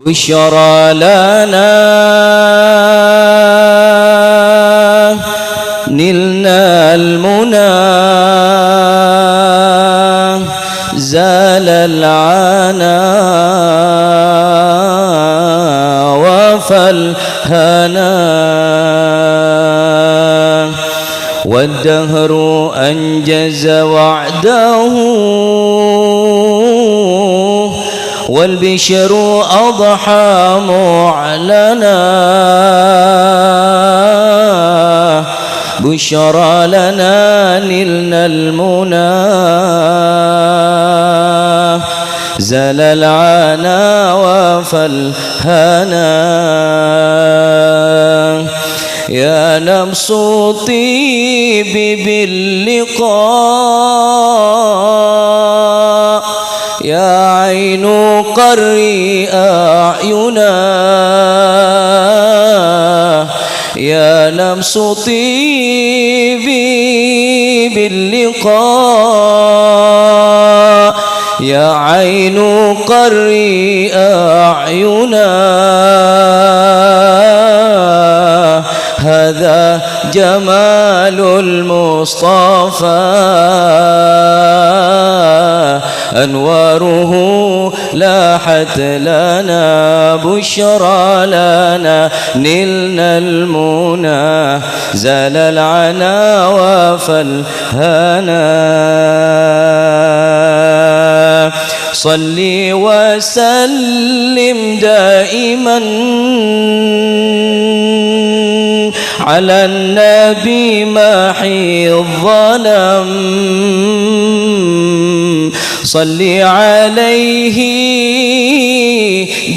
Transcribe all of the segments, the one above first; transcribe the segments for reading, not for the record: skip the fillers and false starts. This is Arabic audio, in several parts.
بشرى لنا نلنا المنى زال العنا وفى الهنا والدهر أنجز وعده والبشر أضحى معلنا بشرى لنا نلنا المنى زال العنا وفى الهنا يا نفس طيبي باللقاء يا عين قري أعينا يا نفس طيبي باللقاء يا عين قري أعينا هذا جمال المصطفى أنواره لاحت لنا بشرى لنا نلنا المنى زال العنا وفى الهنا صلي وسلم دائما على النبي محي الظلم صلي عليه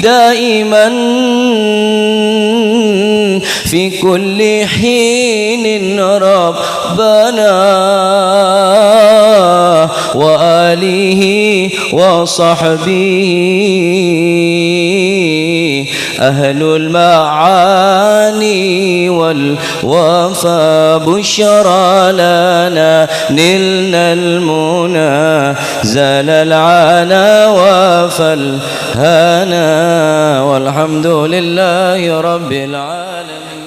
دائما في كل حين ربنا وآله وصحبه أهل المعاني والوفا بشرى لنا نلنا المنى زال العنا وفى الهنا والحمد لله رب العالمين.